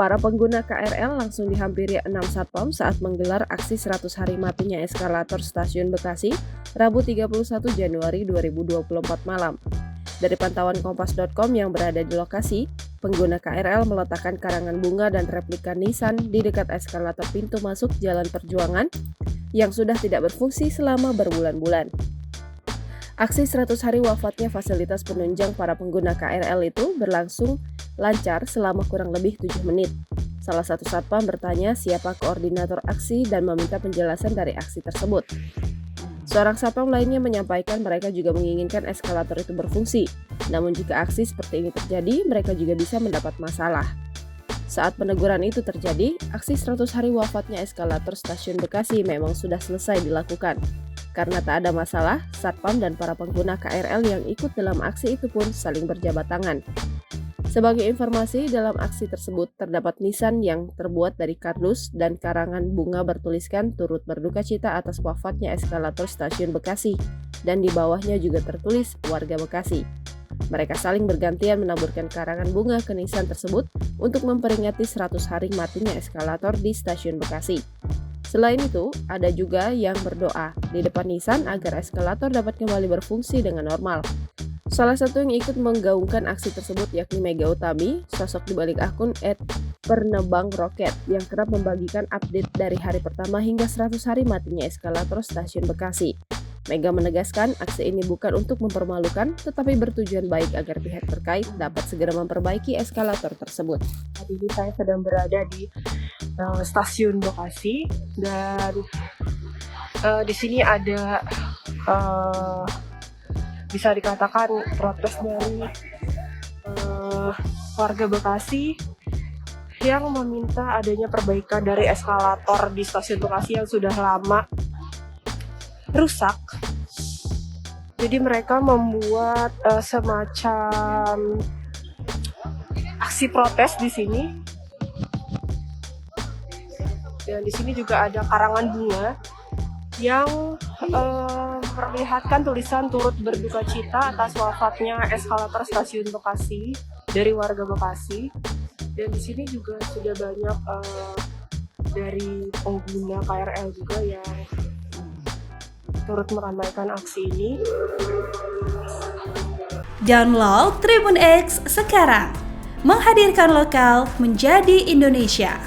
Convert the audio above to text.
Para pengguna KRL langsung dihampiri 6 satpam saat menggelar aksi 100 hari matinya eskalator Stasiun Bekasi, Rabu 31 Januari 2024 malam. Dari pantauan kompas.com yang berada di lokasi, pengguna KRL meletakkan karangan bunga dan replika Nissan di dekat eskalator pintu masuk Jalan Perjuangan yang sudah tidak berfungsi selama berbulan-bulan. Aksi 100 hari wafatnya fasilitas penunjang para pengguna KRL itu berlangsung lancar selama kurang lebih 7 menit. Salah satu satpam bertanya siapa koordinator aksi dan meminta penjelasan dari aksi tersebut. Seorang satpam lainnya menyampaikan mereka juga menginginkan eskalator itu berfungsi. Namun jika aksi seperti ini terjadi, mereka juga bisa mendapat masalah. Saat peneguran itu terjadi, aksi 100 hari wafatnya eskalator Stasiun Bekasi memang sudah selesai dilakukan. Karena tak ada masalah, satpam dan para pengguna KRL yang ikut dalam aksi itu pun saling berjabat tangan. Sebagai informasi, dalam aksi tersebut terdapat Nissan yang terbuat dari kardus dan karangan bunga bertuliskan turut berduka cita atas wafatnya eskalator Stasiun Bekasi, dan di bawahnya juga tertulis warga Bekasi. Mereka saling bergantian menaburkan karangan bunga ke Nissan tersebut untuk memperingati 100 hari matinya eskalator di Stasiun Bekasi. Selain itu, ada juga yang berdoa di depan Nissan agar eskalator dapat kembali berfungsi dengan normal. Salah satu yang ikut menggaungkan aksi tersebut yakni Mega Utami, sosok di balik akun @pernebang_roket yang kerap membagikan update dari hari pertama hingga 100 hari matinya eskalator Stasiun Bekasi. Mega menegaskan aksi ini bukan untuk mempermalukan, tetapi bertujuan baik agar pihak terkait dapat segera memperbaiki eskalator tersebut. Saat ini saya sedang berada di Stasiun Bekasi dan di sini ada bisa dikatakan protes dari warga Bekasi yang meminta adanya perbaikan dari eskalator di Stasiun Bekasi yang sudah lama rusak. Jadi mereka membuat semacam aksi protes di sini. Dan di sini juga ada karangan bunga yang memperlihatkan tulisan turut berduka cita atas wafatnya eskalator Stasiun Bekasi dari warga Bekasi. Dan di sini juga sudah banyak dari pengguna KRL juga yang turut meramaikan aksi ini. Download Tribun X sekarang, menghadirkan lokal menjadi Indonesia.